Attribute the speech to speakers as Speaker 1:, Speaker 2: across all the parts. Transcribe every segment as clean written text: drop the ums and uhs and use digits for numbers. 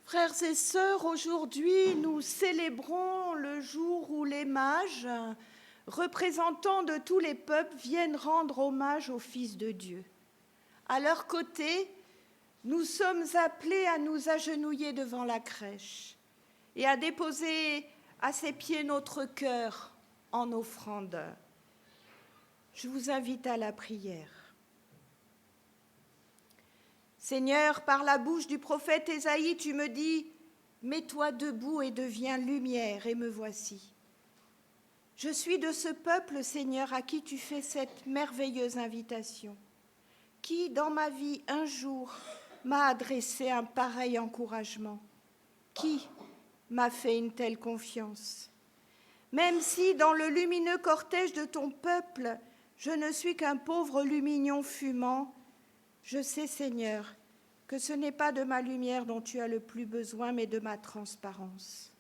Speaker 1: Frères et sœurs, aujourd'hui, nous célébrons le jour où les mages, représentants de tous les peuples, viennent rendre hommage au Fils de Dieu. À leur côté, nous sommes appelés à nous agenouiller devant la crèche et à déposer à ses pieds notre cœur en offrande. Je vous invite à la prière. Seigneur, par la bouche du prophète Ésaïe, tu me dis « Mets-toi debout et deviens lumière, et me voici ». Je suis de ce peuple, Seigneur, à qui tu fais cette merveilleuse invitation, qui, dans ma vie, un jour, m'a adressé un pareil encouragement, qui m'a fait une telle confiance. Même si, dans le lumineux cortège de ton peuple, je ne suis qu'un pauvre lumignon fumant, je sais, Seigneur, que ce n'est pas de ma lumière dont tu as le plus besoin, mais de ma transparence,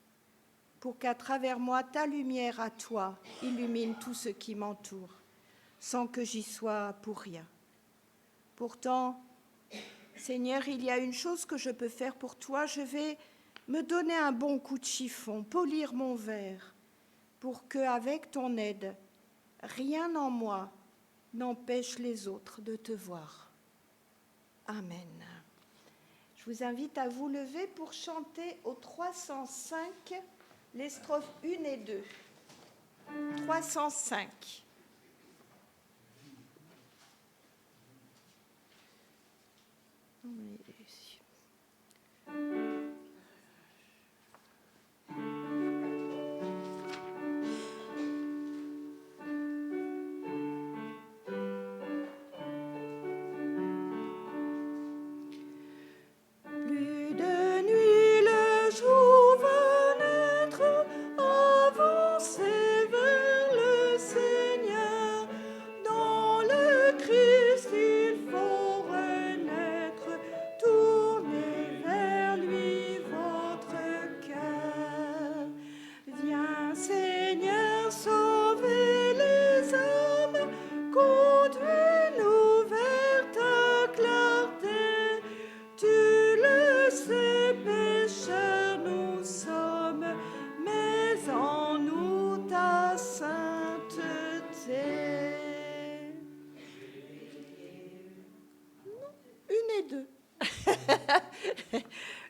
Speaker 1: pour qu'à travers moi, ta lumière à toi illumine tout ce qui m'entoure, sans que j'y sois pour rien. Pourtant, Seigneur, il y a une chose que je peux faire pour toi, je vais me donner un bon coup de chiffon, polir mon verre, pour que, avec ton aide, rien en moi n'empêche les autres de te voir. Amen. Je vous invite à vous lever pour chanter au 305 les strophes 1 et 2. 305.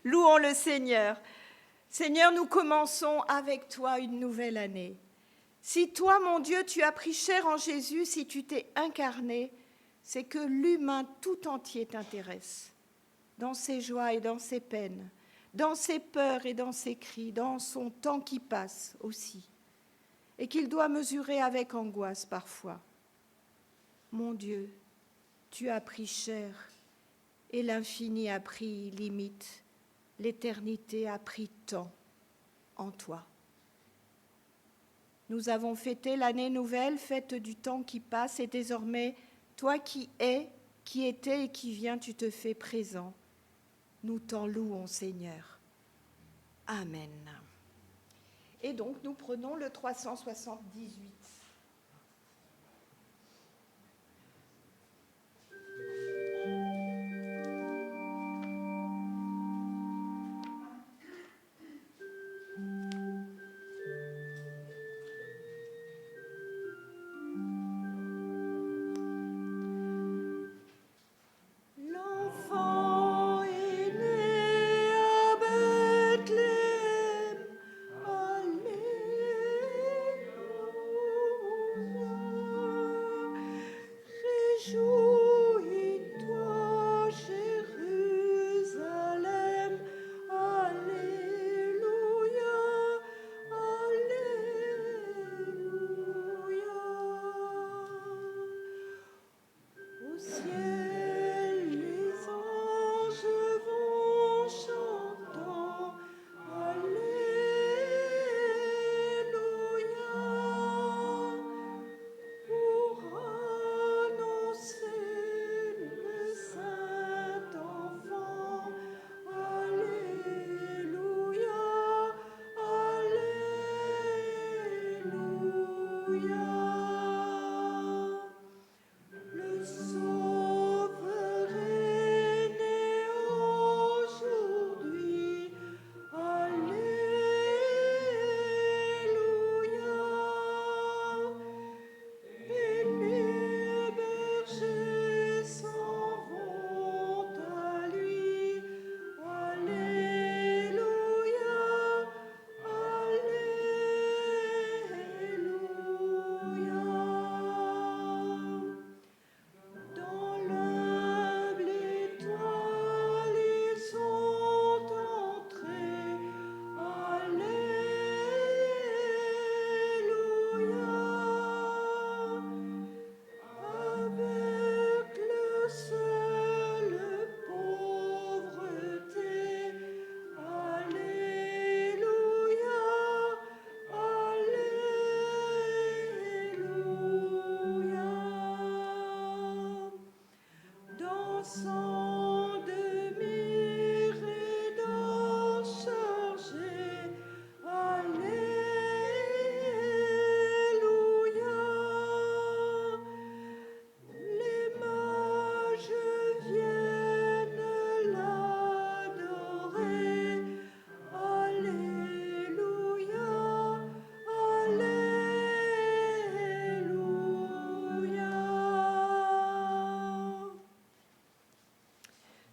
Speaker 1: Louons le Seigneur. Seigneur, nous commençons avec toi une nouvelle année. Si toi, mon Dieu, tu as pris chair en Jésus, si tu t'es incarné, c'est que l'humain tout entier t'intéresse, dans ses joies et dans ses peines, dans ses peurs et dans ses cris, dans son temps qui passe aussi, et qu'il doit mesurer avec angoisse parfois. Mon Dieu, tu as pris chair, et l'infini a pris limite, l'éternité a pris temps en toi. Nous avons fêté l'année nouvelle, fête du temps qui passe, et désormais, toi qui es, qui étais et qui viens, tu te fais présent. Nous t'en louons, Seigneur. Amen. Et donc, nous prenons le 378.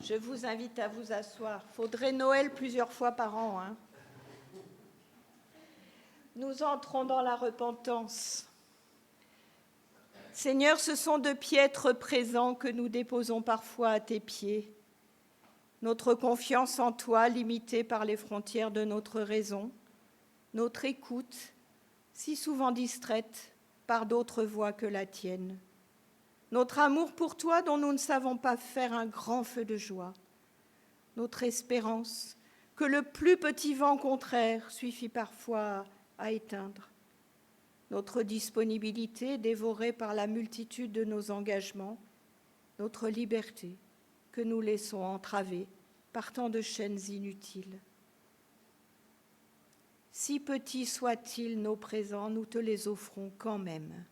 Speaker 1: Je vous invite à vous asseoir. Faudrait Noël plusieurs fois par an, hein. Nous entrons dans la repentance. Seigneur, ce sont de piètres présents que nous déposons parfois à tes pieds. Notre confiance en toi, limitée par les frontières de notre raison, notre écoute, si souvent distraite par d'autres voix que la tienne. Notre amour pour toi dont nous ne savons pas faire un grand feu de joie. Notre espérance que le plus petit vent contraire suffit parfois à éteindre. Notre disponibilité dévorée par la multitude de nos engagements. Notre liberté que nous laissons entraver par tant de chaînes inutiles. Si petits soient-ils nos présents, nous te les offrons quand même,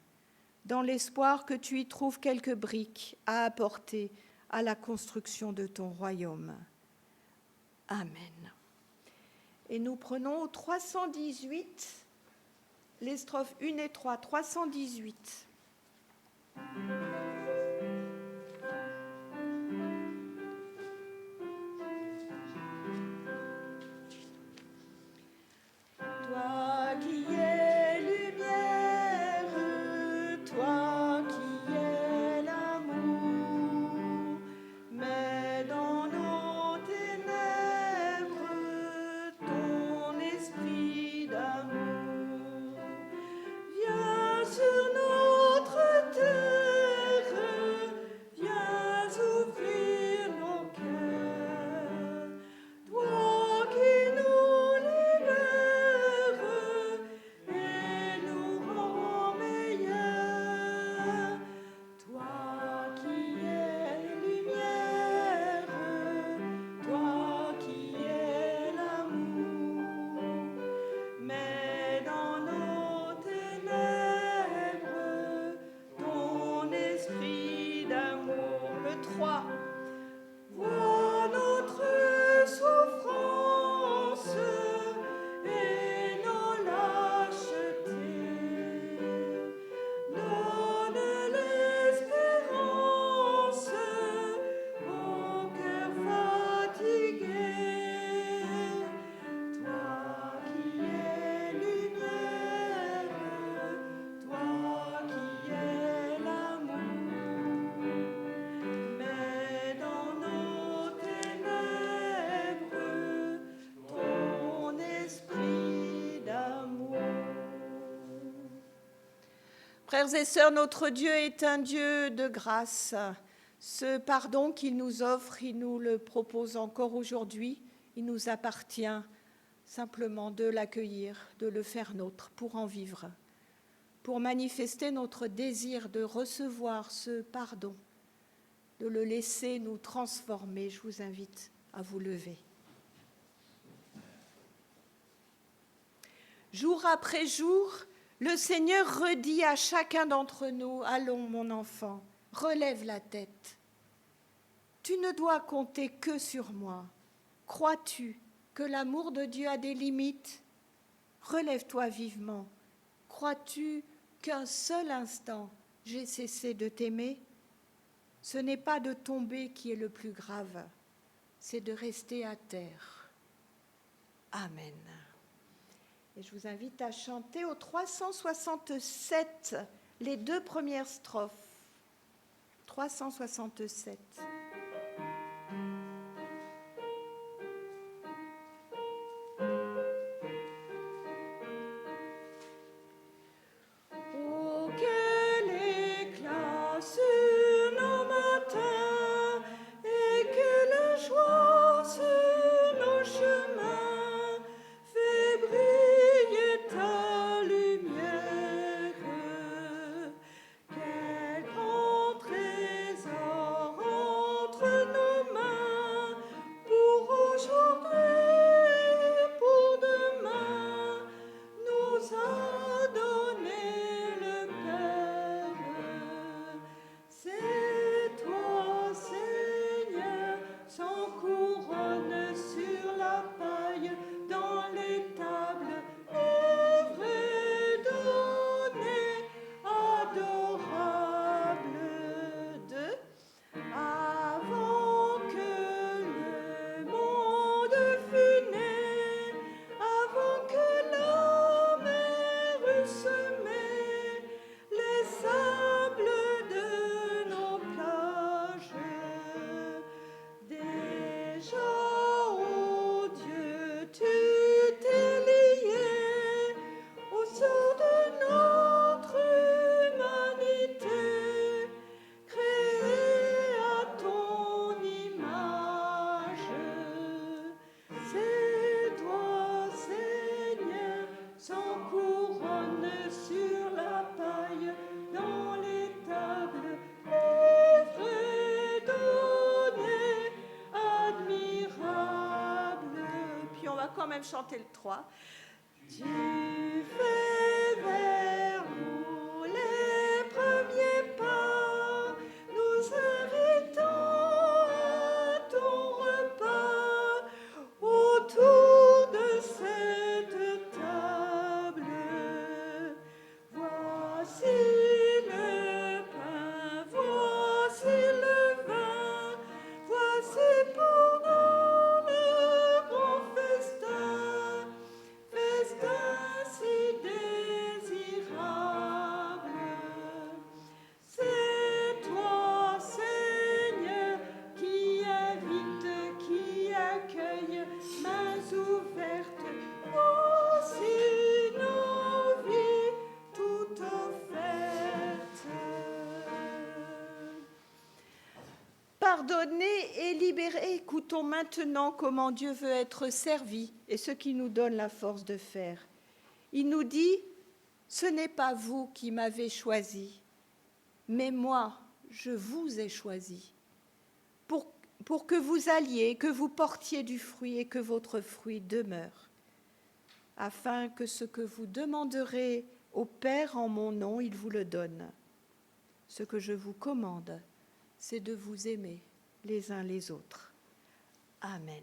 Speaker 1: dans l'espoir que tu y trouves quelques briques à apporter à la construction de ton royaume. Amen. Et nous prenons au 318, les strophes 1 et 3, 318. Toi qui es lumière, toi qui es l'amour, mets dans nos ténèbres ton esprit d'amour. Viens sur notre terre, viens ouvrir nos cœurs. Toi qui nous libères et nous rends meilleurs. Toi qui es lumière, toi qui es l'amour, mets dans nos ténèbres ton esprit d'amour. Le 3. Vois notre souffrance et nos lâchetés. Donne l'espérance au cœur fatigué. Toi qui es lumière, toi qui es l'amour, mets dans nos ténèbres ton esprit d'amour. Frères et sœurs, notre Dieu est un Dieu de grâce. Ce pardon qu'il nous offre, il nous le propose encore aujourd'hui. Il nous appartient simplement de l'accueillir, de le faire nôtre, pour en vivre, pour manifester notre désir de recevoir ce pardon, de le laisser nous transformer. Je vous invite à vous lever. Jour après jour, le Seigneur redit à chacun d'entre nous, « Allons, mon enfant, relève la tête. Tu ne dois compter que sur moi. Crois-tu que l'amour de Dieu a des limites? Relève-toi vivement. Crois-tu qu'un seul instant j'ai cessé de t'aimer? Ce n'est pas de tomber qui est le plus grave, c'est de rester à terre. » Amen. Et je vous invite à chanter au 367 les 2 premières strophes. 367. Oh, quel éclat sur nos matins et quelle joie sur nos chemins, fais briller ta lumière. Quel grand trésor même chanter le 3. Tu fais vers nous les premiers pas, nous invitons à ton repas autour de cette table. Voici le pain, voici le vin, voici pour nous le grand festin, festin si désirable. C'est toi, Seigneur, qui invite, qui accueille, mains ouvertes. Voici nos vies tout offertes. Pardonnés et libérés, écoutons maintenant comment Dieu veut être servi et ce qui nous donne la force de faire. Il nous dit, ce n'est pas vous qui m'avez choisi, mais moi, je vous ai choisi pour que vous alliez, que vous portiez du fruit et que votre fruit demeure, afin que ce que vous demanderez au Père en mon nom, il vous le donne. Ce que je vous commande, c'est de vous aimer les uns les autres. Amen.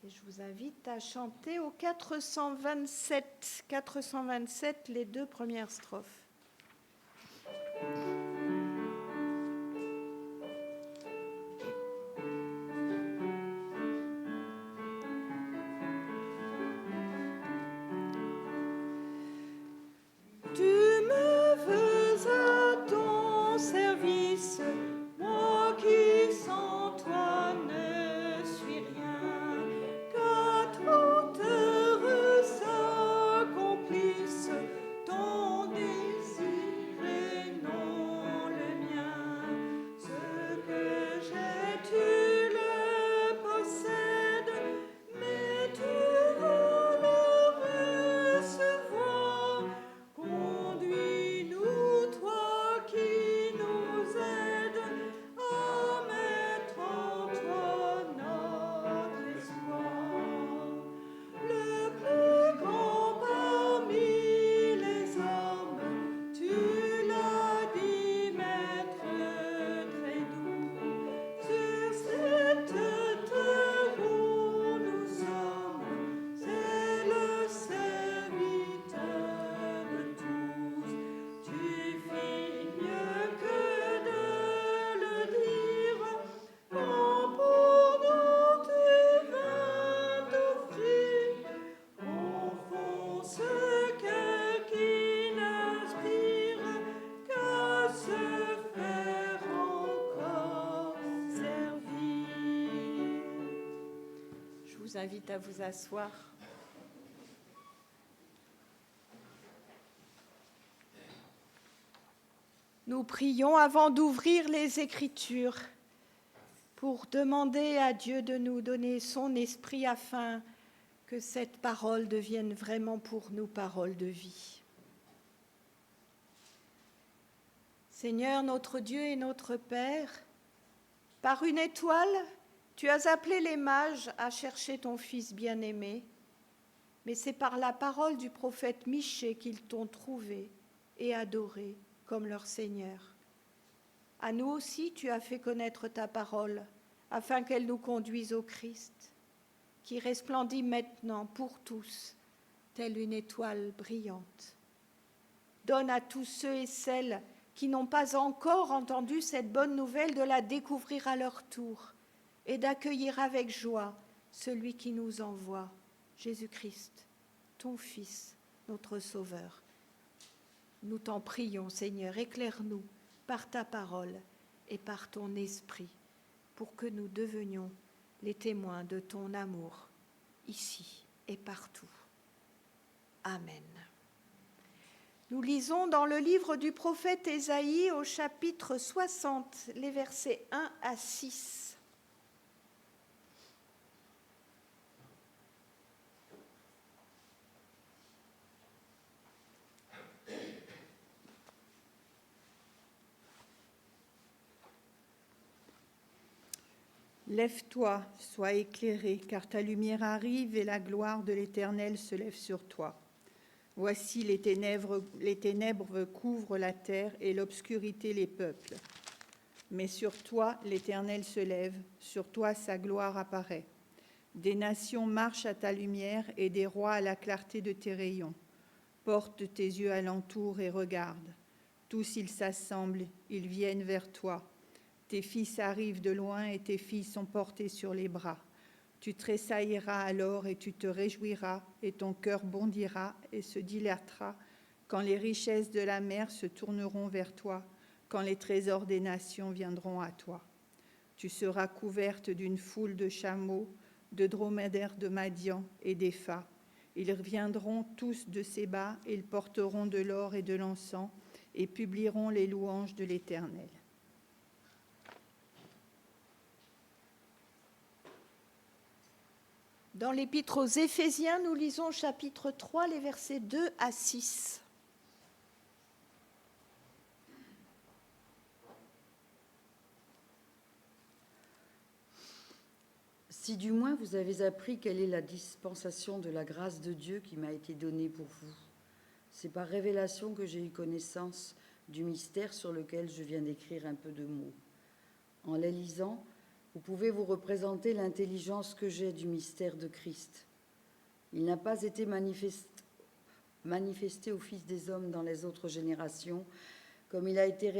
Speaker 1: Et je vous invite à chanter au 427, les 2 premières strophes. Je vous invite à vous asseoir. Nous prions avant d'ouvrir les Écritures pour demander à Dieu de nous donner son esprit afin que cette parole devienne vraiment pour nous parole de vie. Seigneur, notre Dieu et notre Père, par une étoile, tu as appelé les mages à chercher ton Fils bien-aimé, mais c'est par la parole du prophète Michée qu'ils t'ont trouvé et adoré comme leur Seigneur. À nous aussi, tu as fait connaître ta parole, afin qu'elle nous conduise au Christ, qui resplendit maintenant pour tous, telle une étoile brillante. Donne à tous ceux et celles qui n'ont pas encore entendu cette bonne nouvelle de la découvrir à leur tour et d'accueillir avec joie celui qui nous envoie, Jésus-Christ, ton Fils, notre Sauveur. Nous t'en prions, Seigneur, éclaire-nous par ta parole et par ton esprit, pour que nous devenions les témoins de ton amour, ici et partout. Amen. Nous lisons dans le livre du prophète Ésaïe au chapitre 60, les versets 1 à 6.
Speaker 2: Lève-toi, sois éclairé, car ta lumière arrive et la gloire de l'Éternel se lève sur toi. Voici les ténèbres couvrent la terre et l'obscurité les peuples. Mais sur toi, l'Éternel se lève, sur toi sa gloire apparaît. Des nations marchent à ta lumière et des rois à la clarté de tes rayons. Porte tes yeux alentour et regarde. Tous ils s'assemblent, ils viennent vers toi. Tes fils arrivent de loin et tes filles sont portées sur les bras. Tu tressailleras alors et tu te réjouiras et ton cœur bondira et se dilatera quand les richesses de la mer se tourneront vers toi, quand les trésors des nations viendront à toi. Tu seras couverte d'une foule de chameaux, de dromadaires de Madian et d'Épha. Ils reviendront tous de Séba, ils porteront de l'or et de l'encens et publieront les louanges de l'Éternel.
Speaker 1: Dans l'Épître aux Éphésiens, nous lisons chapitre 3, les versets 2 à 6.
Speaker 3: Si du moins vous avez appris quelle est la dispensation de la grâce de Dieu qui m'a été donnée pour vous, c'est par révélation que j'ai eu connaissance du mystère sur lequel je viens d'écrire un peu de mots. En les lisant, vous pouvez vous représenter l'intelligence que j'ai du mystère de Christ. Il n'a pas été manifesté au Fils des hommes dans les autres générations, comme il a été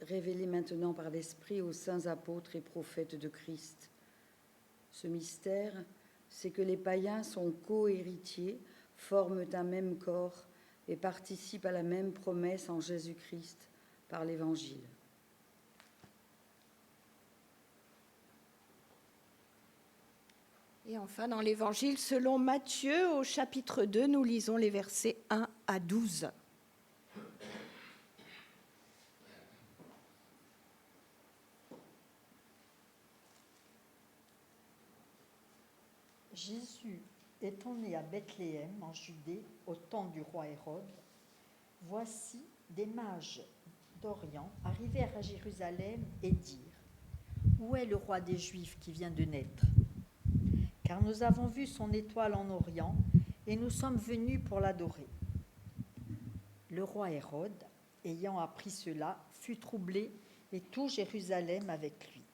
Speaker 3: révélé maintenant par l'Esprit aux saints apôtres et prophètes de Christ. Ce mystère, c'est que les païens sont co-héritiers, forment un même corps et participent à la même promesse en Jésus-Christ par l'Évangile.
Speaker 1: Et enfin, dans l'Évangile selon Matthieu, au chapitre 2, nous lisons les versets 1 à 12.
Speaker 4: Jésus étant né à Bethléem, en Judée, au temps du roi Hérode, voici des mages d'Orient arrivèrent à Jérusalem et dirent : Où est le roi des Juifs qui vient de naître ? Car nous avons vu son étoile en Orient et nous sommes venus pour l'adorer. Le roi Hérode, ayant appris cela, fut troublé et tout Jérusalem avec lui.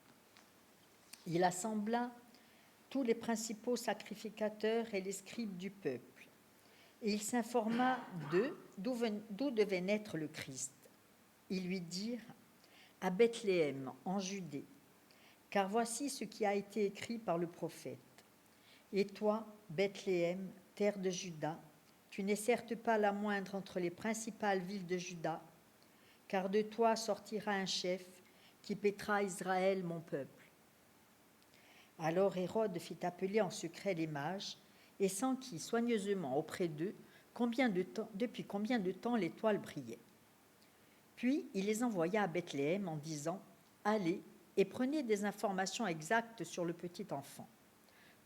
Speaker 4: Il assembla tous les principaux sacrificateurs et les scribes du peuple. Et il s'informa d'où devait naître le Christ. Ils lui dirent : à Bethléem, en Judée, car voici ce qui a été écrit par le prophète. Et toi, Bethléem, terre de Juda, tu n'es certes pas la moindre entre les principales villes de Juda, car de toi sortira un chef qui paîtra Israël, mon peuple. Alors Hérode fit appeler en secret les mages et s'enquit soigneusement auprès d'eux depuis combien de temps l'étoile brillait. Puis il les envoya à Bethléem en disant : Allez et prenez des informations exactes sur le petit enfant.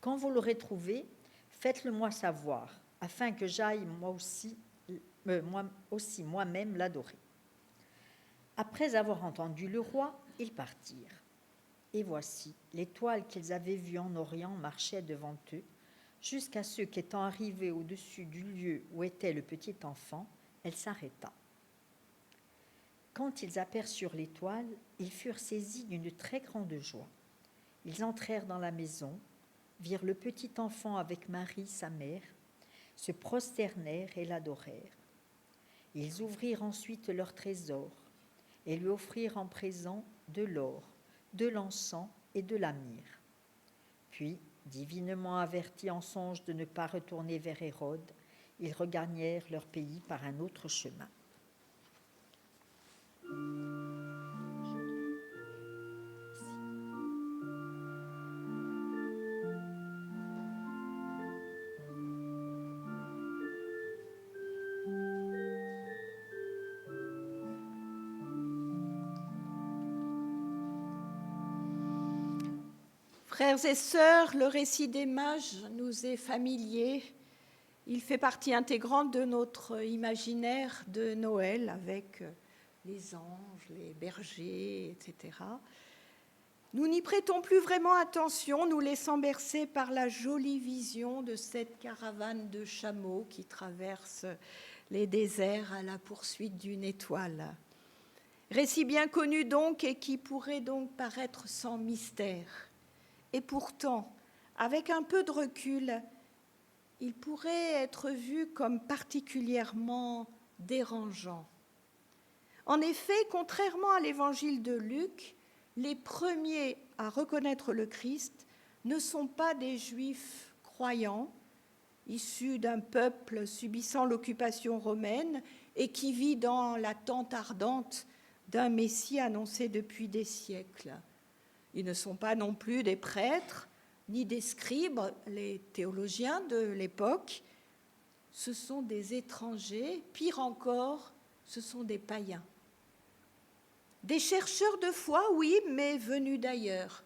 Speaker 4: Quand vous l'aurez trouvé, faites-le moi savoir, afin que j'aille moi-même l'adorer. Après avoir entendu le roi, ils partirent. Et voici, l'étoile qu'ils avaient vue en Orient marchait devant eux, jusqu'à ce qu'étant arrivée au-dessus du lieu où était le petit enfant, elle s'arrêta. Quand ils aperçurent l'étoile, ils furent saisis d'une très grande joie. Ils entrèrent dans la maison, virent le petit enfant avec Marie, sa mère, se prosternèrent et l'adorèrent. Ils ouvrirent ensuite leur trésor et lui offrirent en présent de l'or, de l'encens et de la myrrhe. Puis, divinement avertis en songe de ne pas retourner vers Hérode, ils regagnèrent leur pays par un autre chemin.
Speaker 1: Frères et sœurs, le récit des mages nous est familier. Il fait partie intégrante de notre imaginaire de Noël avec les anges, les bergers, etc. Nous n'y prêtons plus vraiment attention, nous laissant bercer par la jolie vision de cette caravane de chameaux qui traverse les déserts à la poursuite d'une étoile. Récit bien connu donc et qui pourrait donc paraître sans mystère. Et pourtant, avec un peu de recul, il pourrait être vu comme particulièrement dérangeant. En effet, contrairement à l'évangile de Luc, les premiers à reconnaître le Christ ne sont pas des Juifs croyants, issus d'un peuple subissant l'occupation romaine et qui vit dans l'attente ardente d'un Messie annoncé depuis des siècles. Ils ne sont pas non plus des prêtres, ni des scribes, les théologiens de l'époque. Ce sont des étrangers, pire encore, ce sont des païens. Des chercheurs de foi, oui, mais venus d'ailleurs,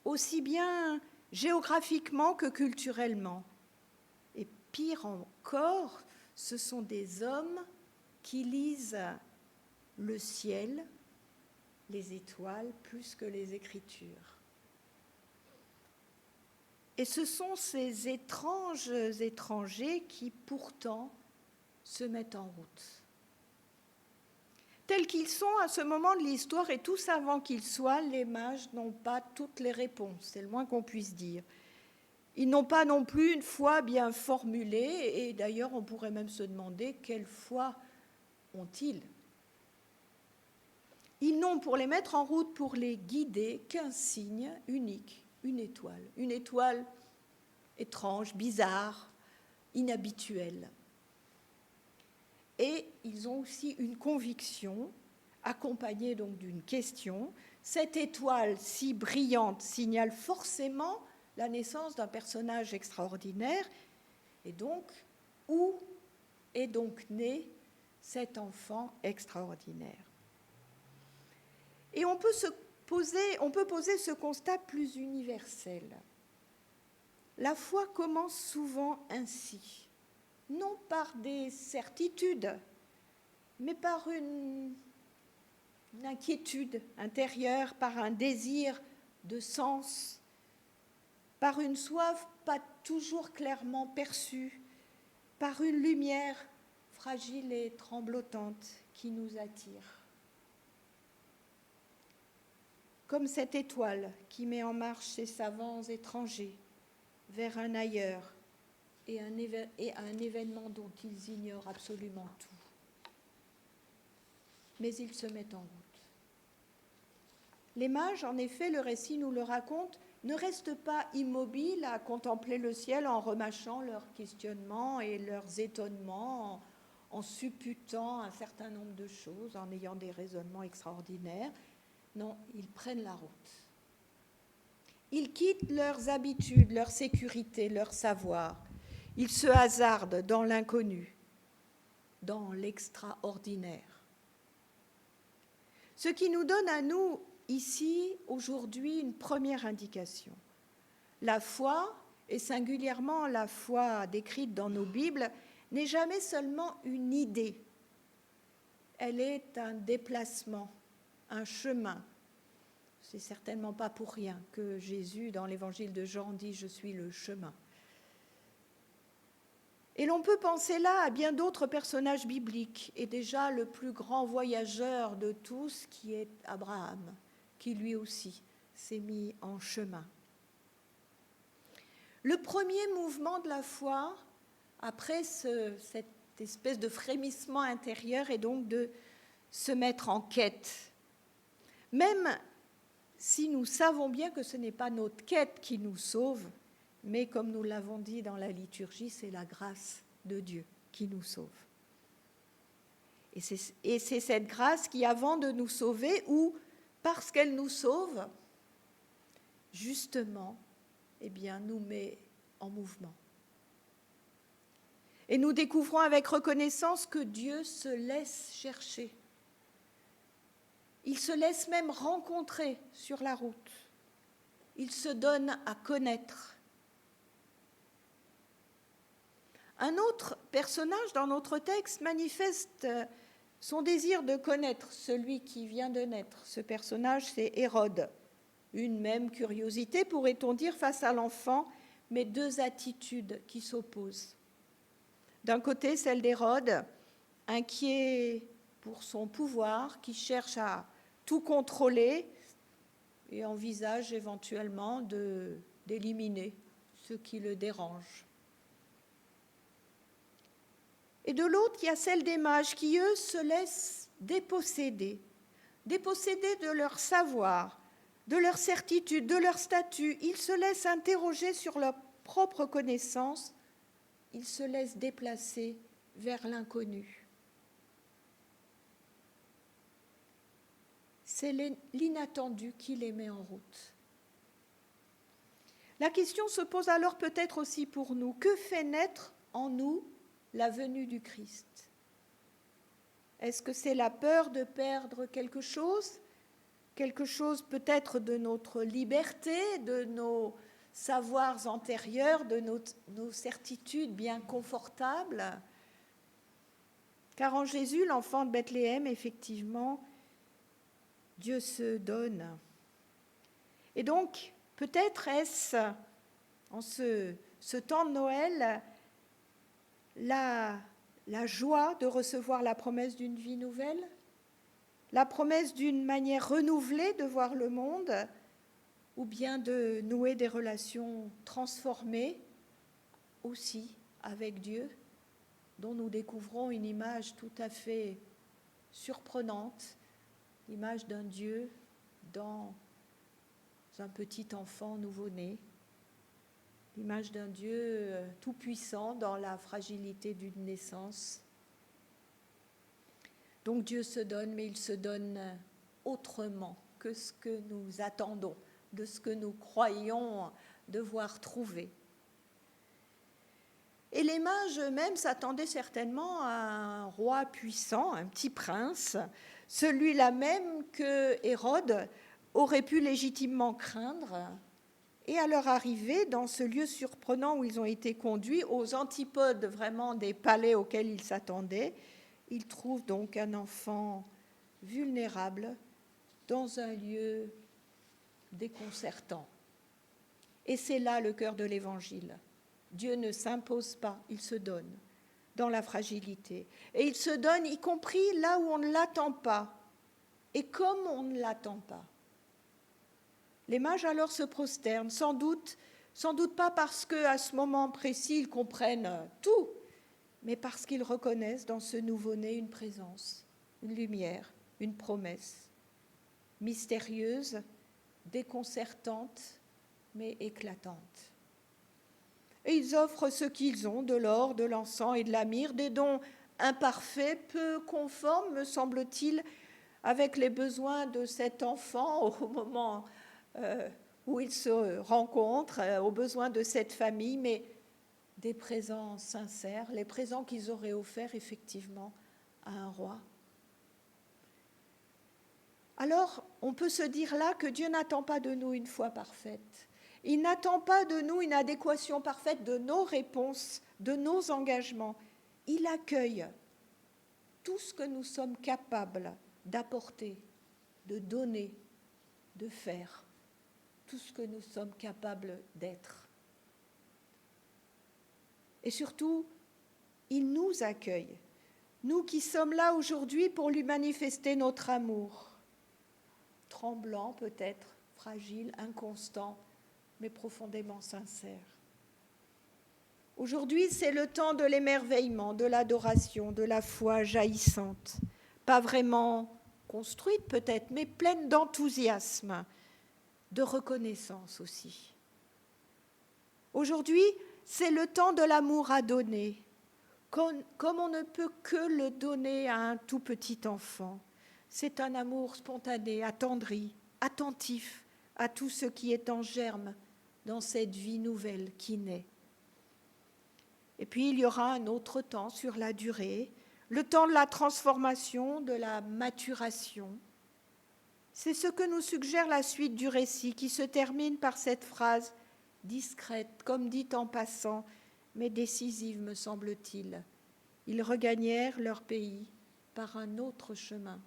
Speaker 1: aussi bien géographiquement que culturellement. Et pire encore, ce sont des hommes qui lisent le ciel, les étoiles, plus que les Écritures. Et ce sont ces étranges étrangers qui pourtant se mettent en route. Tels qu'ils sont à ce moment de l'histoire et tout savants qu'ils soient, les mages n'ont pas toutes les réponses, c'est le moins qu'on puisse dire. Ils n'ont pas non plus une foi bien formulée, et d'ailleurs on pourrait même se demander quelle foi ont-ils. Ils n'ont pour les mettre en route, pour les guider, qu'un signe unique, une étoile étrange, bizarre, inhabituelle. Et ils ont aussi une conviction, accompagnée donc d'une question. Cette étoile si brillante signale forcément la naissance d'un personnage extraordinaire. Et donc, où est donc né cet enfant extraordinaire ? Et on peut poser ce constat plus universel. La foi commence souvent ainsi. Non par des certitudes, mais par une inquiétude intérieure, par un désir de sens, par une soif pas toujours clairement perçue, par une lumière fragile et tremblotante qui nous attire. Comme cette étoile qui met en marche ces savants étrangers vers un ailleurs, et un événement dont ils ignorent absolument tout. Mais ils se mettent en route. Les mages, en effet, le récit nous le raconte, ne restent pas immobiles à contempler le ciel en remâchant leurs questionnements et leurs étonnements, en supputant un certain nombre de choses, en ayant des raisonnements extraordinaires. Non, ils prennent la route. Ils quittent leurs habitudes, leur sécurité, leur savoir. Ils se hasardent dans l'inconnu, dans l'extraordinaire. Ce qui nous donne à nous, ici, aujourd'hui, une première indication. La foi, et singulièrement la foi décrite dans nos Bibles, n'est jamais seulement une idée. Elle est un déplacement, un chemin. C'est certainement pas pour rien que Jésus, dans l'évangile de Jean, dit « Je suis le chemin ». Et l'on peut penser là à bien d'autres personnages bibliques, et déjà le plus grand voyageur de tous qui est Abraham, qui lui aussi s'est mis en chemin. Le premier mouvement de la foi, après cette espèce de frémissement intérieur, est donc de se mettre en quête. Même si nous savons bien que ce n'est pas notre quête qui nous sauve, mais comme nous l'avons dit dans la liturgie, c'est la grâce de Dieu qui nous sauve. Et c'est cette grâce qui, avant de nous sauver, ou parce qu'elle nous sauve, justement, eh bien, nous met en mouvement. Et nous découvrons avec reconnaissance que Dieu se laisse chercher. Il se laisse même rencontrer sur la route. Il se donne à connaître. Un autre personnage dans notre texte manifeste son désir de connaître celui qui vient de naître. Ce personnage, c'est Hérode. une même curiosité, pourrait-on dire, face à l'enfant, mais deux attitudes qui s'opposent. D'un côté, celle d'Hérode, inquiet pour son pouvoir, qui cherche à tout contrôler et envisage éventuellement d'éliminer ce qui le dérange. Et de l'autre, il y a celle des mages qui, eux, se laissent déposséder de leur savoir, de leur certitude, de leur statut. Ils se laissent interroger sur leur propre connaissance, ils se laissent déplacer vers l'inconnu. C'est l'inattendu qui les met en route. La question se pose alors peut-être aussi pour nous. Que fait naître en nous la venue du Christ? Est-ce que c'est la peur de perdre quelque chose peut-être de notre liberté, de nos savoirs antérieurs, de nos certitudes bien confortables? Car en Jésus, l'enfant de Bethléem, effectivement, Dieu se donne. Et donc, peut-être est-ce, en ce temps de Noël, la joie de recevoir la promesse d'une vie nouvelle, la promesse d'une manière renouvelée de voir le monde, ou bien de nouer des relations transformées aussi avec Dieu, dont nous découvrons une image tout à fait surprenante, l'image d'un Dieu dans un petit enfant nouveau-né, l'image d'un Dieu tout-puissant dans la fragilité d'une naissance. Donc Dieu se donne, mais il se donne autrement que ce que nous attendons, de ce que nous croyons devoir trouver. Et les mages eux-mêmes s'attendaient certainement à un roi puissant, un petit prince, celui-là même que Hérode aurait pu légitimement craindre. Et à leur arrivée, dans ce lieu surprenant où ils ont été conduits, aux antipodes vraiment des palais auxquels ils s'attendaient, ils trouvent donc un enfant vulnérable dans un lieu déconcertant. Et c'est là le cœur de l'Évangile. Dieu ne s'impose pas, il se donne dans la fragilité. Et il se donne y compris là où on ne l'attend pas et comme on ne l'attend pas. Les mages alors se prosternent, sans doute pas parce qu'à ce moment précis ils comprennent tout, mais parce qu'ils reconnaissent dans ce nouveau-né une présence, une lumière, une promesse, mystérieuse, déconcertante, mais éclatante. Et ils offrent ce qu'ils ont, de l'or, de l'encens et de la myrrhe, des dons imparfaits, peu conformes, me semble-t-il, avec les besoins de cet enfant au moment où il se rencontre, aux besoins de cette famille, mais des présents sincères, les présents qu'ils auraient offerts effectivement à un roi. Alors, on peut se dire là que Dieu n'attend pas de nous une foi parfaite. Il n'attend pas de nous une adéquation parfaite de nos réponses, de nos engagements. Il accueille tout ce que nous sommes capables d'apporter, de donner, de faire, tout ce que nous sommes capables d'être. Et surtout, il nous accueille, nous qui sommes là aujourd'hui pour lui manifester notre amour, tremblant peut-être, fragile, inconstant, mais profondément sincère. Aujourd'hui, c'est le temps de l'émerveillement, de l'adoration, de la foi jaillissante, pas vraiment construite peut-être, mais pleine d'enthousiasme, de reconnaissance aussi. Aujourd'hui, c'est le temps de l'amour à donner, comme on ne peut que le donner à un tout petit enfant. C'est un amour spontané, attendri, attentif à tout ce qui est en germe dans cette vie nouvelle qui naît. Et puis il y aura un autre temps sur la durée, le temps de la transformation, de la maturation. C'est ce que nous suggère la suite du récit qui se termine par cette phrase discrète, comme dite en passant, mais décisive me semble-t-il. Ils regagnèrent leur pays par un autre chemin.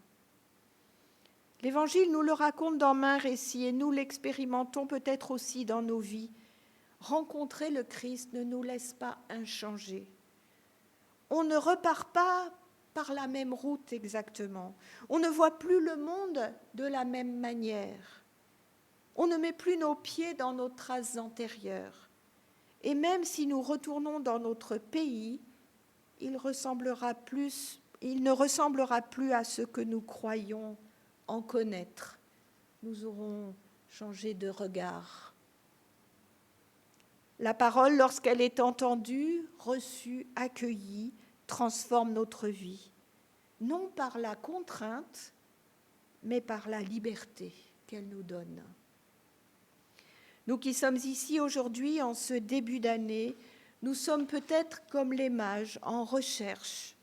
Speaker 1: L'Évangile nous le raconte dans maints récits et nous l'expérimentons peut-être aussi dans nos vies. Rencontrer le Christ ne nous laisse pas inchangés. On ne repart pas par la même route exactement. On ne voit plus le monde de la même manière. On ne met plus nos pieds dans nos traces antérieures. Et même si nous retournons dans notre pays, il ne ressemblera plus à ce que nous croyons en connaître. Nous aurons changé de regard. La parole, lorsqu'elle est entendue, reçue, accueillie, transforme notre vie, non par la contrainte, mais par la liberté qu'elle nous donne. Nous qui sommes ici aujourd'hui en ce début d'année, nous sommes peut-être comme les mages en recherche,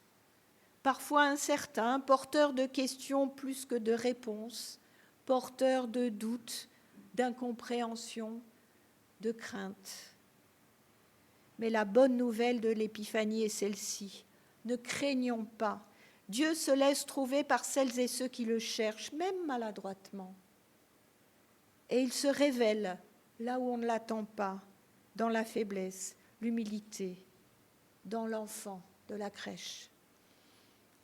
Speaker 1: parfois incertains, porteurs de questions plus que de réponses, porteurs de doutes, d'incompréhension, de craintes. Mais la bonne nouvelle de l'Épiphanie est celle-ci. Ne craignons pas. Dieu se laisse trouver par celles et ceux qui le cherchent, même maladroitement. Et il se révèle là où on ne l'attend pas, dans la faiblesse, l'humilité, dans l'enfant de la crèche.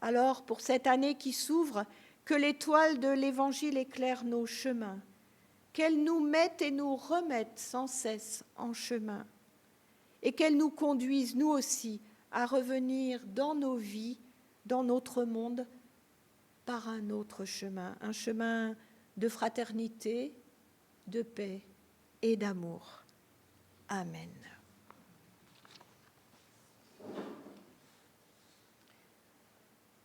Speaker 1: Alors, pour cette année qui s'ouvre, que l'étoile de l'Évangile éclaire nos chemins, qu'elle nous mette et nous remette sans cesse en chemin, et qu'elle nous conduise, nous aussi, à revenir dans nos vies, dans notre monde, par un autre chemin, un chemin de fraternité, de paix et d'amour. Amen.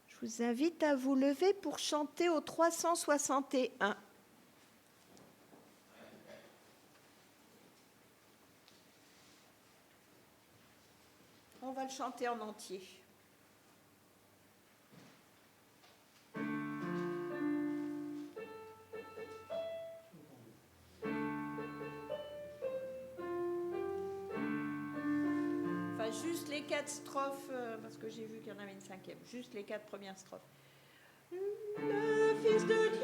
Speaker 1: Je vous invite à vous lever pour chanter au 361. On va le chanter en entier. Enfin, juste les 4 strophes, parce que j'ai vu qu'il y en avait une 5e, juste les 4 premières strophes. Le Fils de Dieu,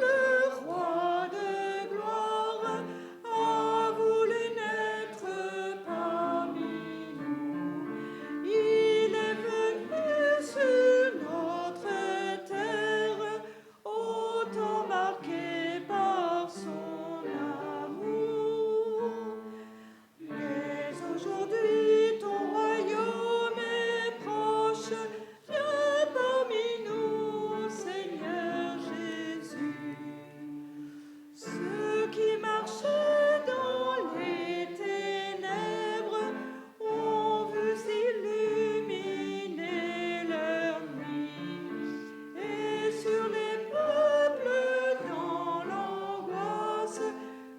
Speaker 1: le Roi de gloire, a voulu naître parmi nous. Il est venu sur notre terre, autant marqué par son amour. Mais aujourd'hui, ton royaume est proche, viens parmi nous, Seigneur Jésus. Ceux qui marchaient dans les ténèbres ont vu s'illuminer leur nuit. Et sur les peuples dans l'angoisse,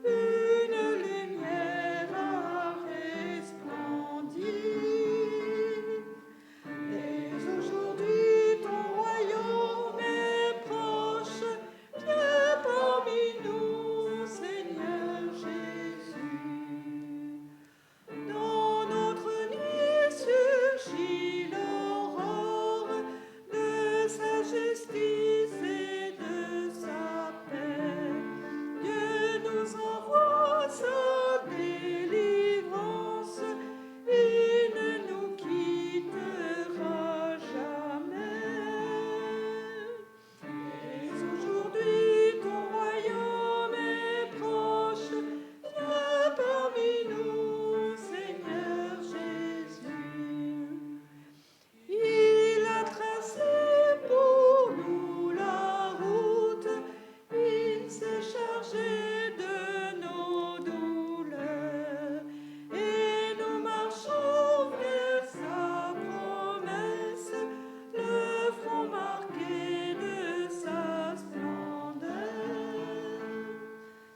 Speaker 1: une lumière a resplendi. Mais aujourd'hui, ton royaume est proche, viens parmi nous, Seigneur Jésus. Dans notre nuit surgit l'aurore de sa justice et de sa paix. Dieu nous envoie sa délivrance, il ne nous quittera jamais. Mais aujourd'hui, ton royaume est proche, viens parmi nous, Seigneur Jésus. Il a tracé pour nous la route, il s'est chargé de nos douleurs, et nous marchons vers sa promesse, le front marqué de sa splendeur.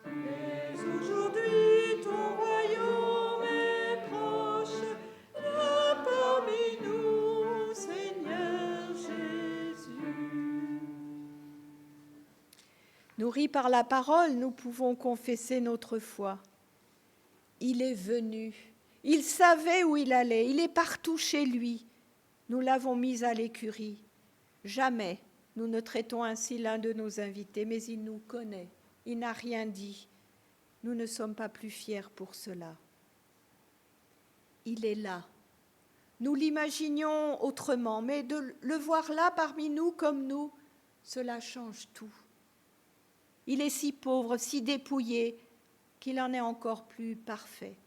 Speaker 1: Mais aujourd'hui, ton royaume est proche, viens parmi nous, Seigneur Jésus. Nourris par la parole, nous pouvons confesser notre foi. Il est venu, il savait où il allait, il est partout chez lui. Nous l'avons mis à l'écurie. Jamais Nous ne traitons ainsi l'un de nos invités, mais il nous connaît, il n'a rien dit. Nous ne sommes pas plus fiers pour cela. Il est là. Nous l'imaginions autrement, mais de le voir là parmi nous comme nous, cela change tout. Il est si pauvre, si dépouillé, qu'il en est encore plus parfait.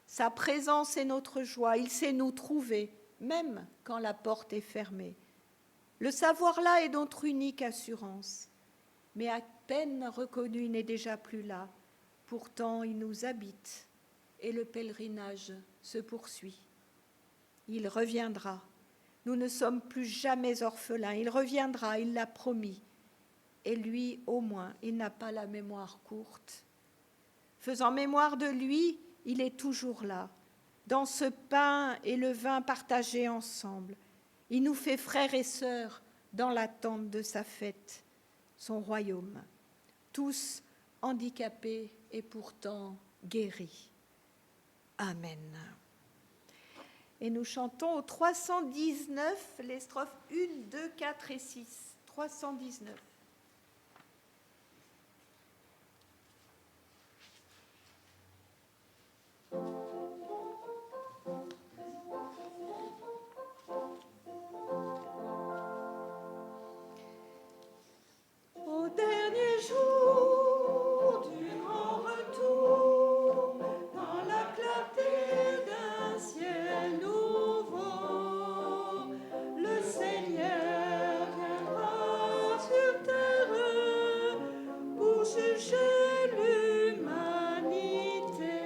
Speaker 1: Sa présence est notre joie, il sait nous trouver, même quand la porte est fermée. Le savoir-là est notre unique assurance, mais à peine reconnu, il n'est déjà plus là. Pourtant, il nous habite et le pèlerinage se poursuit. Il reviendra. Nous ne sommes plus jamais orphelins. Il reviendra, il l'a promis. Et lui, au moins, il n'a pas la mémoire courte. Faisant mémoire de lui, il est toujours là, dans ce pain et le vin partagés ensemble. Il nous fait frères et sœurs dans l'attente de sa fête, son royaume. Tous handicapés et pourtant guéris. Amen. Et nous chantons au 319 les strophes 1, 2, 4 et 6. 319. Au dernier jour du grand retour, dans la clarté d'un ciel nouveau, le Seigneur viendra sur terre pour juger l'humanité.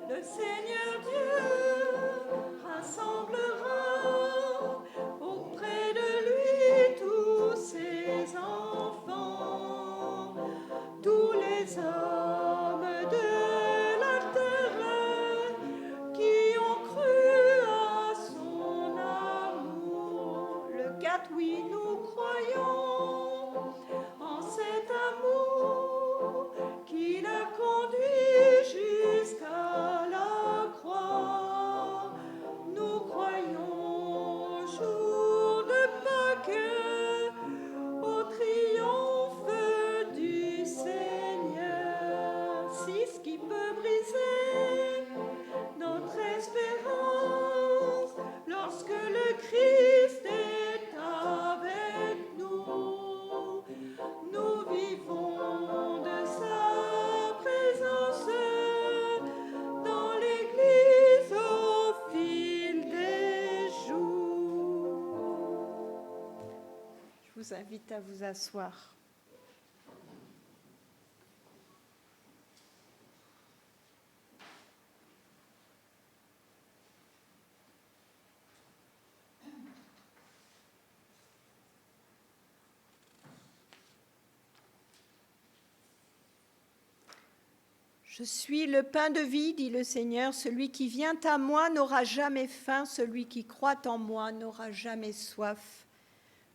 Speaker 1: Le Seigneur Dieu rassemblera auprès de lui tous ses enfants, tous les hommes de la terre qui ont cru à son amour. Le 4, oui, nous croyons en cet amour qui l'a conduit jusqu'à la croix. Nous croyons au jour de Pâques, au triomphe du Seigneur. 6 qui peut briser notre espérance lorsque le Christ est avec nous. Nous vivons de sa présence dans l'Église au fil des jours. Je vous invite à vous asseoir. Je suis le pain de vie, dit le Seigneur. Celui qui vient à moi n'aura jamais faim. Celui qui croit en moi n'aura jamais soif.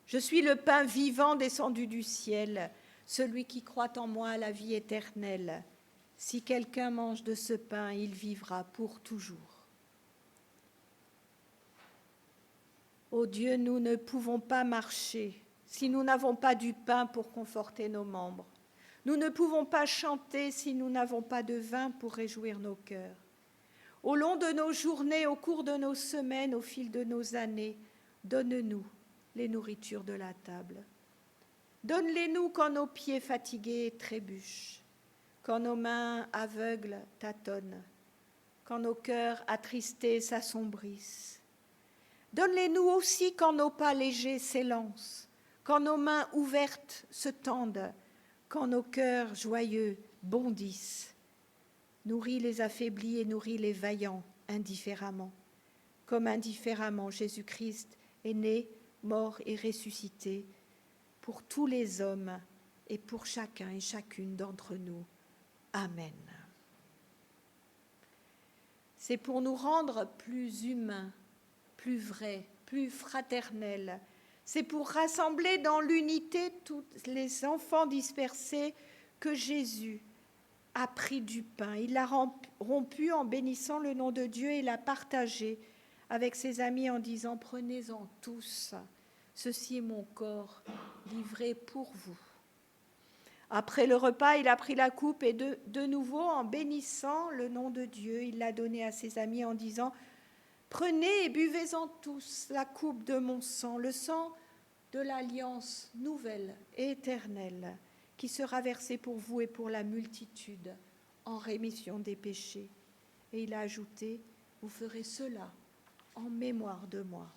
Speaker 1: Je suis le pain vivant descendu du ciel. Celui qui croit en moi a la vie éternelle. Si quelqu'un mange de ce pain, il vivra pour toujours. Ô Dieu, nous ne pouvons pas marcher si nous n'avons pas du pain pour conforter nos membres. Nous ne pouvons pas chanter si nous n'avons pas de vin pour réjouir nos cœurs. Au long de nos journées, au cours de nos semaines, au fil de nos années, donne-nous les nourritures de la table. Donne-les-nous quand nos pieds fatigués trébuchent, quand nos mains aveugles tâtonnent, quand nos cœurs attristés s'assombrissent. Donne-les-nous aussi quand nos pas légers s'élancent, quand nos mains ouvertes se tendent, quand nos cœurs joyeux bondissent. Nourris les affaiblis et nourris les vaillants indifféremment. Comme indifféremment Jésus-Christ est né, mort et ressuscité pour tous les hommes et pour chacun et chacune d'entre nous. Amen. C'est pour nous rendre plus humains, plus vrais, plus fraternels. C'est pour rassembler dans l'unité tous les enfants dispersés que Jésus a pris du pain. Il l'a rompu en bénissant le nom de Dieu et l'a partagé avec ses amis en disant « Prenez-en tous, Ceci est mon corps livré pour vous. » Après le repas, il a pris la coupe et de nouveau, en bénissant le nom de Dieu, il l'a donnée à ses amis en disant « Prenez et buvez-en tous la coupe de mon sang, le sang de l'alliance nouvelle et éternelle, qui sera versé pour vous et pour la multitude en rémission des péchés. » Et il a ajouté « Vous ferez cela en mémoire de moi. »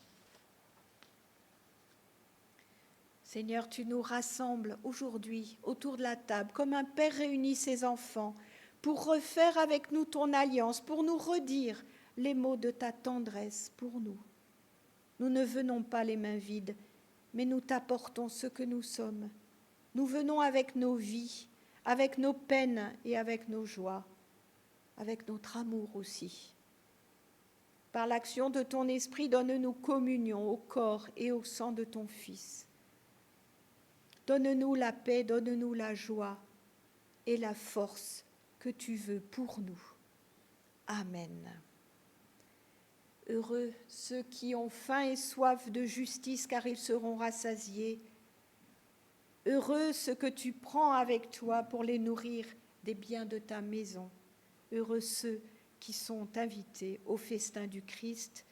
Speaker 1: Seigneur, tu nous rassembles aujourd'hui autour de la table comme un père réunit ses enfants pour refaire avec nous ton alliance, pour nous redire les mots de ta tendresse pour nous. Nous ne venons pas les mains vides, mais nous t'apportons ce que nous sommes. Nous venons avec nos vies, avec nos peines et avec nos joies, avec notre amour aussi. Par l'action de ton esprit, donne-nous communion au corps et au sang de ton Fils. Donne-nous la paix, donne-nous la joie et la force que tu veux pour nous. Amen. Heureux ceux qui ont faim et soif de justice, car ils seront rassasiés. Heureux ceux que tu prends avec toi pour les nourrir des biens de ta maison. Heureux ceux qui sont invités au festin du Christ.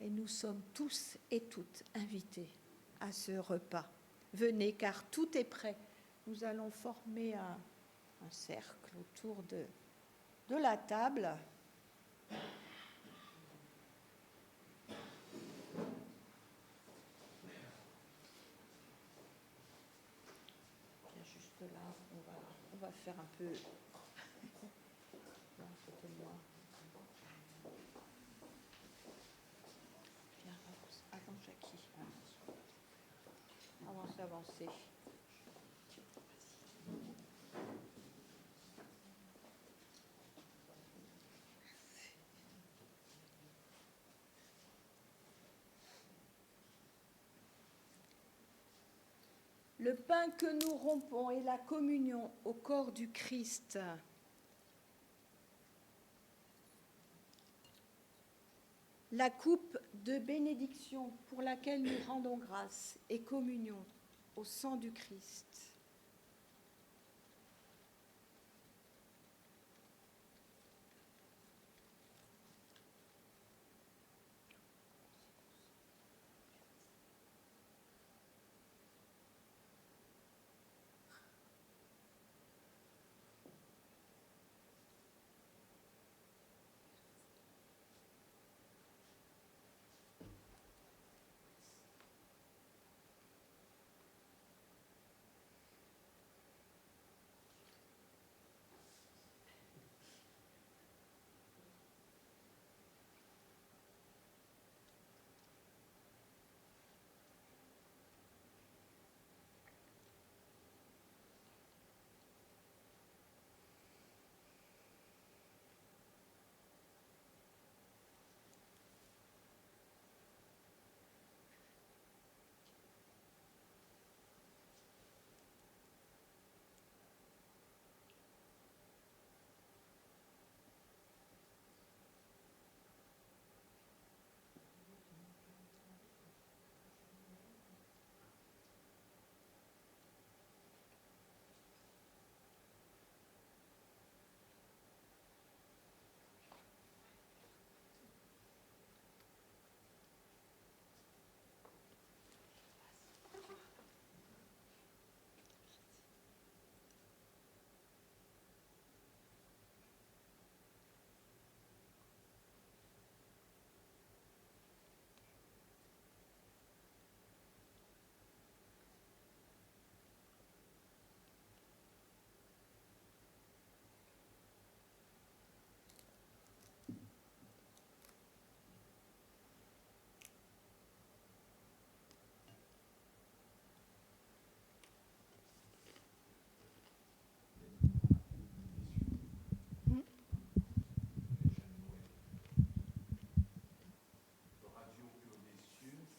Speaker 1: Et nous sommes tous et toutes invités à ce repas. Venez, car tout est prêt. Nous allons former un cercle autour de la table. Juste là, on va faire un peu... Là, à côté de moi. Viens, avance, Jackie. Avancez. Le pain que nous rompons est la communion au corps du Christ. La coupe de bénédiction pour laquelle nous rendons grâce et communion au sang du Christ.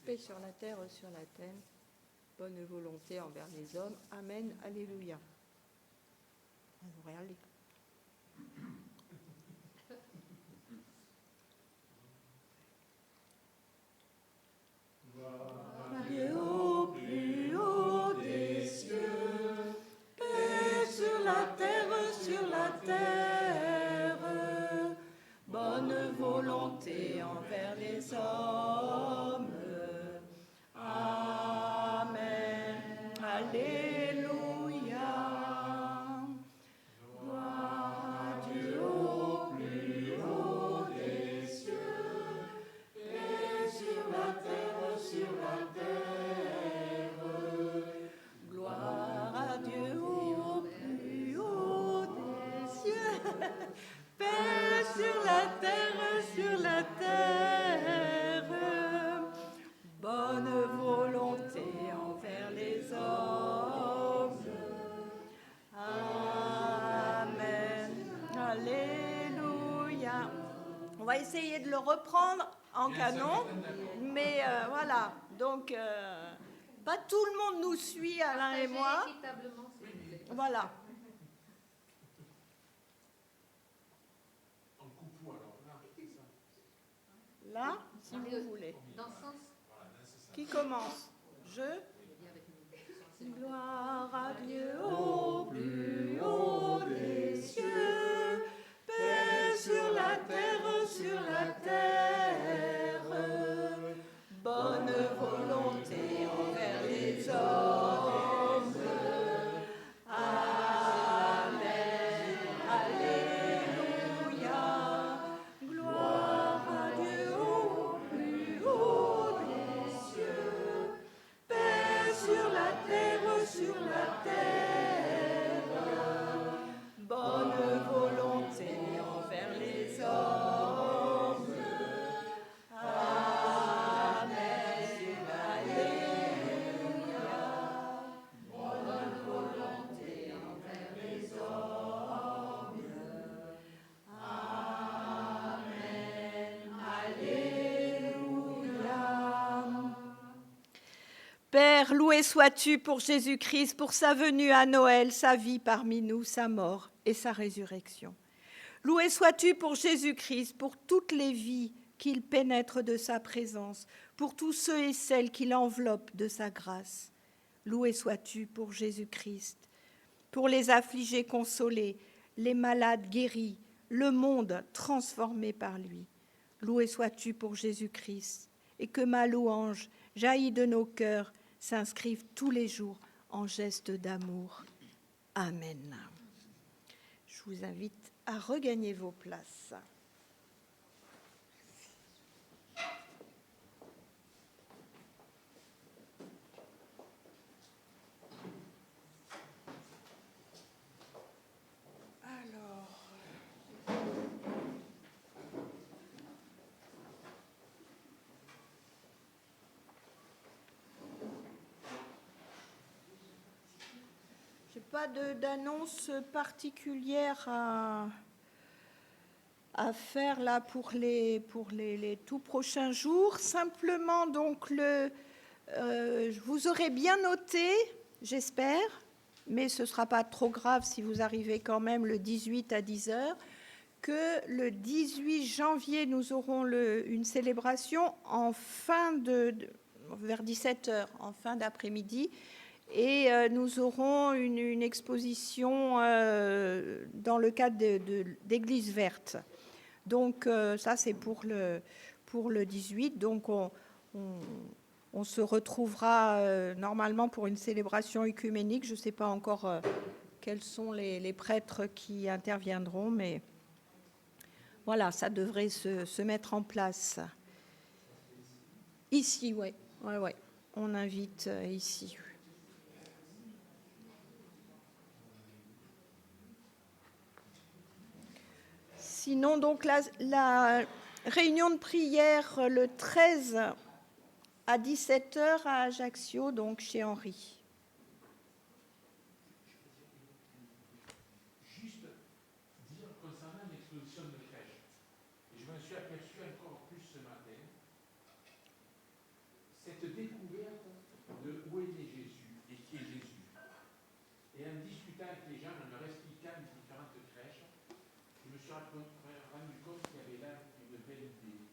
Speaker 1: Paix sur la terre, sur la terre, bonne volonté envers les hommes. Amen, alléluia. On devrait aller. Dieu essayer de le reprendre en canon, mais voilà. Donc, pas tout le monde nous suit, Alain et moi. Voilà. Là, si vous voulez. Qui commence? Je. Gloire à Dieu au plus haut des cieux, paix sur la terre, bonne volonté envers les hommes. Amen, alléluia, gloire à Dieu au plus haut des cieux, paix sur la terre, bonne volonté envers les hommes. Amen, alléluia, bonne volonté envers les hommes. Amen, alléluia. Père, loué sois-tu pour Jésus-Christ, pour sa venue à Noël, sa vie parmi nous, sa mort et sa résurrection. Loué sois-tu pour Jésus-Christ, pour toutes les vies qu'il pénètre de sa présence, pour tous ceux et celles qu'il enveloppe de sa grâce. Loué sois-tu pour Jésus-Christ, pour les affligés consolés, les malades guéris, le monde transformé par lui. Loué sois-tu pour Jésus-Christ, et que ma louange jaillit de nos cœurs, s'inscrivent tous les jours en gestes d'amour. Amen. Je vous invite à regagner vos places. Pas d'annonce particulière à faire là pour les tout prochains jours. Simplement, donc, vous aurez bien noté, j'espère, mais ce ne sera pas trop grave si vous arrivez quand même le 18 à 10h, que le 18 janvier, nous aurons une célébration vers 17h, en fin d'après-midi. Et nous aurons une exposition dans le cadre d'Église verte. Donc ça, c'est pour le 18. Donc on se retrouvera normalement pour une célébration œcuménique. Je ne sais pas encore quels sont les prêtres qui interviendront, mais voilà, ça devrait se mettre en place. Ici, oui. Ouais. On invite ici. Sinon, donc, la réunion de prière le 13 à 17h à Ajaccio, donc chez Henri.
Speaker 5: Juste dire concernant l'exposition de crèche, et je m'en suis aperçu encore plus ce matin, cette découverte de où est né Jésus et qui est Jésus. Et en discutant avec les gens, en leur expliquant les différentes crèches, je me suis rendu compte qu'il y avait là une belle idée.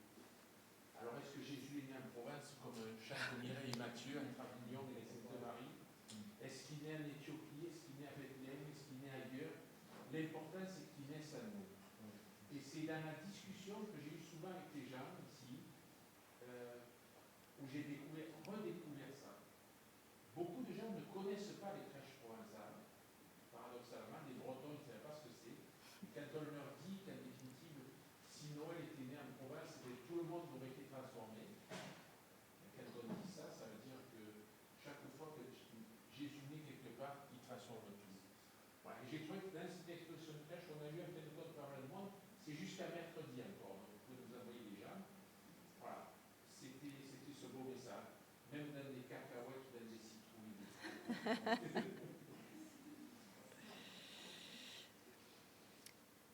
Speaker 5: Alors, est-ce que Jésus est né en Provence comme Charles Mireille et Mathieu entre Avignon et les Sainte-Marie? Est-ce qu'il est né en Éthiopie? Est-ce qu'il est né à Bethléem? Est-ce qu'il est né ailleurs? L'important, c'est qu'il naisse à nous. Et c'est dans la discussion que j'ai eue souvent avec les gens ici, où j'ai redécouvert ça. Beaucoup de gens ne connaissent pas les crèches provençales. Paradoxalement, les Bretons ne savaient pas ce que c'est. Quand on leur dit qu'en définitive, si Noël était né en province, tout le monde aurait été transformé. Quand on dit ça, ça veut dire que chaque fois que Jésus naît quelque part, il transforme tout. Voilà. Et j'ai trouvé que dans cette exposition de crèche, on a eu un peu de code par le monde, c'est jusqu'à mercredi encore. Donc vous pouvez nous envoyer les gens. Voilà. C'était ce beau message. Même dans des cacahuètes, dans des citrouilles.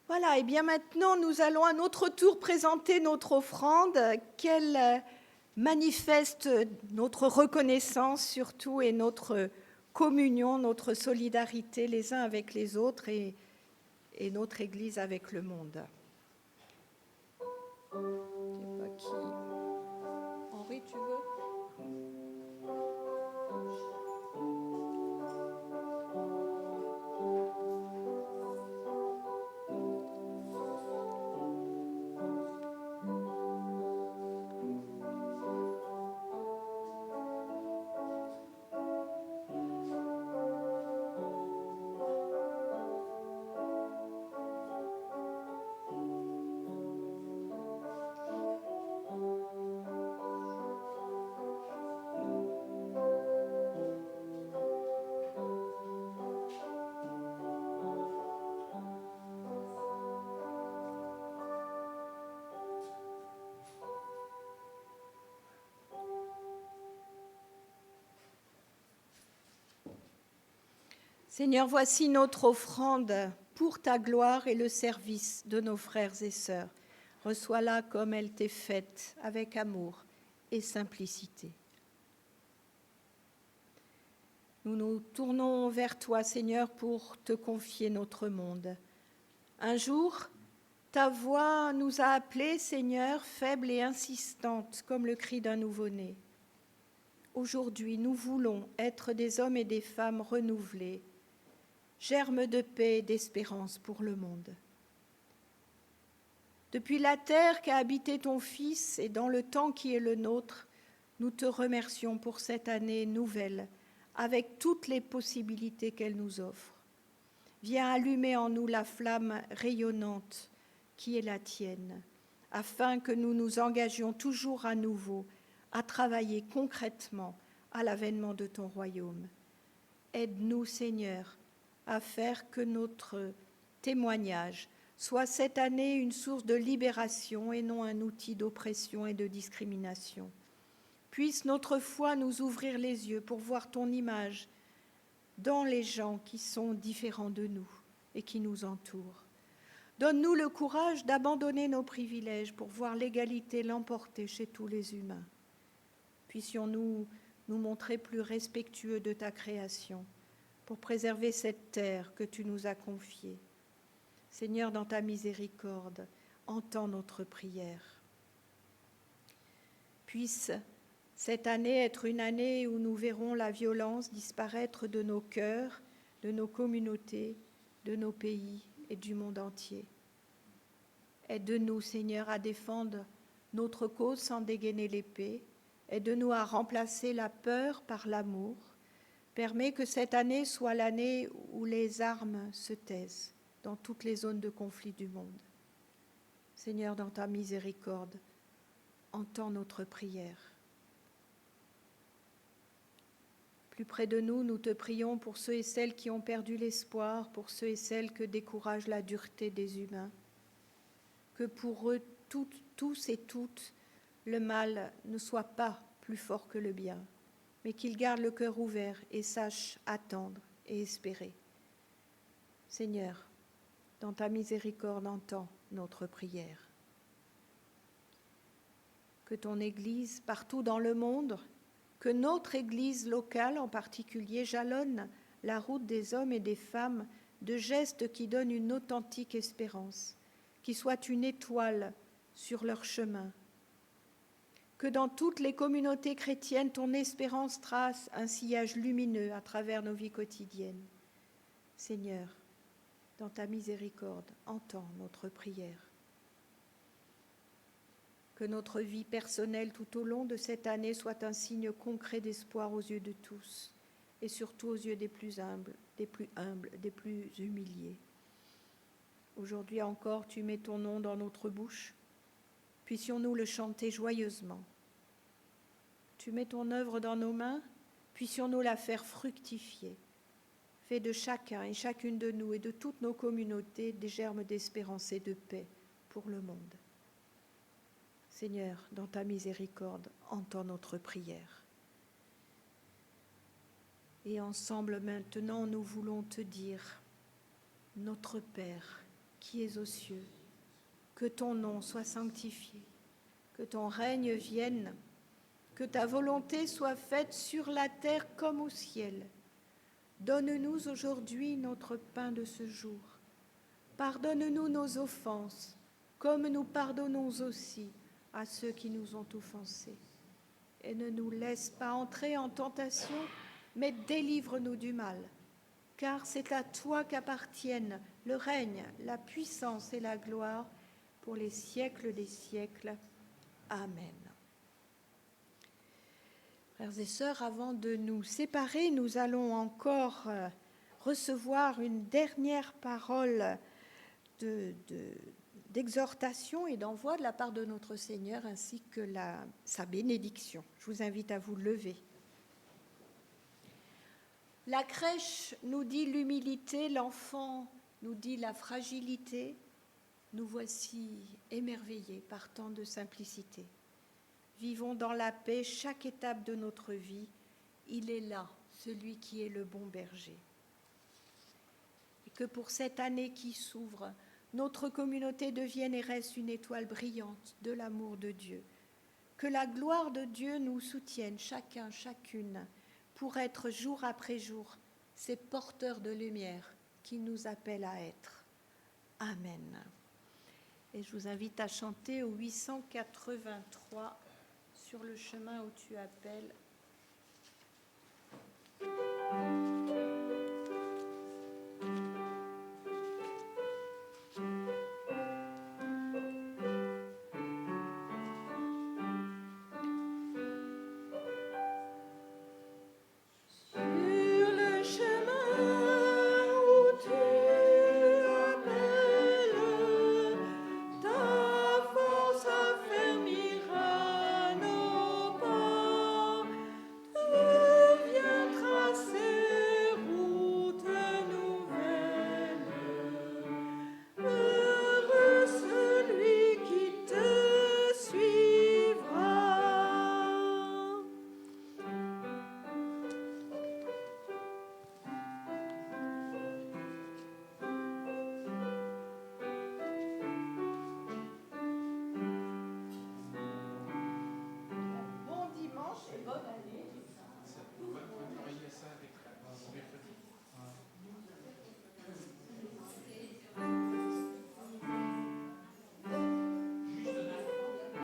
Speaker 1: Voilà. Voilà, et bien maintenant, nous allons à notre tour présenter notre offrande, qu'elle manifeste notre reconnaissance surtout et notre communion, notre solidarité les uns avec les autres et notre Église avec le monde. Je sais pas qui. Henri, tu veux? Seigneur, voici notre offrande pour ta gloire et le service de nos frères et sœurs. Reçois-la comme elle t'est faite, avec amour et simplicité. Nous nous tournons vers toi, Seigneur, pour te confier notre monde. Un jour, ta voix nous a appelés, Seigneur, faibles et insistantes, comme le cri d'un nouveau-né. Aujourd'hui, nous voulons être des hommes et des femmes renouvelés, germe de paix et d'espérance pour le monde. Depuis la terre qu'a habité ton Fils et dans le temps qui est le nôtre, nous te remercions pour cette année nouvelle, avec toutes les possibilités qu'elle nous offre. Viens allumer en nous la flamme rayonnante qui est la tienne, afin que nous nous engagions toujours à nouveau à travailler concrètement à l'avènement de ton royaume. Aide-nous, Seigneur, à faire que notre témoignage soit cette année une source de libération et non un outil d'oppression et de discrimination. Puisse notre foi nous ouvrir les yeux pour voir ton image dans les gens qui sont différents de nous et qui nous entourent. Donne-nous le courage d'abandonner nos privilèges pour voir l'égalité l'emporter chez tous les humains. Puissions-nous nous montrer plus respectueux de ta création pour préserver cette terre que tu nous as confiée. Seigneur, dans ta miséricorde, entends notre prière. Puisse cette année être une année où nous verrons la violence disparaître de nos cœurs, de nos communautés, de nos pays et du monde entier. Aide-nous, Seigneur, à défendre notre cause sans dégainer l'épée. Aide-nous à remplacer la peur par l'amour. Permets que cette année soit l'année où les armes se taisent dans toutes les zones de conflit du monde. Seigneur, dans ta miséricorde, entends notre prière. Plus près de nous, nous te prions pour ceux et celles qui ont perdu l'espoir, pour ceux et celles que décourage la dureté des humains. Que pour eux, tous et toutes, le mal ne soit pas plus fort que le bien, mais qu'ils gardent le cœur ouvert et sachent attendre et espérer. Seigneur, dans ta miséricorde, entends notre prière. Que ton Église, partout dans le monde, que notre Église locale en particulier, jalonne la route des hommes et des femmes de gestes qui donnent une authentique espérance, qui soient une étoile sur leur chemin. Que dans toutes les communautés chrétiennes, ton espérance trace un sillage lumineux à travers nos vies quotidiennes. Seigneur, dans ta miséricorde, entends notre prière. Que notre vie personnelle tout au long de cette année soit un signe concret d'espoir aux yeux de tous et surtout aux yeux des plus humbles, des plus humiliés. Aujourd'hui encore, tu mets ton nom dans notre bouche. Puissions-nous le chanter joyeusement. Tu mets ton œuvre dans nos mains, puissions-nous la faire fructifier. Fais de chacun et chacune de nous et de toutes nos communautés des germes d'espérance et de paix pour le monde. Seigneur, dans ta miséricorde, entends notre prière. Et ensemble maintenant, nous voulons te dire, notre Père qui es aux cieux, que ton nom soit sanctifié, que ton règne vienne, que ta volonté soit faite sur la terre comme au ciel. Donne-nous aujourd'hui notre pain de ce jour. Pardonne-nous nos offenses, comme nous pardonnons aussi à ceux qui nous ont offensés. Et ne nous laisse pas entrer en tentation, mais délivre-nous du mal. Car c'est à toi qu'appartiennent le règne, la puissance et la gloire pour les siècles des siècles. Amen. Frères et sœurs, avant de nous séparer, nous allons encore recevoir une dernière parole d'exhortation et d'envoi de la part de notre Seigneur, ainsi que sa bénédiction. Je vous invite à vous lever. La crèche nous dit l'humilité, l'enfant nous dit la fragilité. Nous voici émerveillés par tant de simplicité. Vivons dans la paix chaque étape de notre vie. Il est là, celui qui est le bon berger. Et que pour cette année qui s'ouvre, notre communauté devienne et reste une étoile brillante de l'amour de Dieu. Que la gloire de Dieu nous soutienne, chacun, chacune, pour être jour après jour ces porteurs de lumière qui nous appellent à être. Amen. Et je vous invite à chanter au 883 sur le chemin où tu appelles.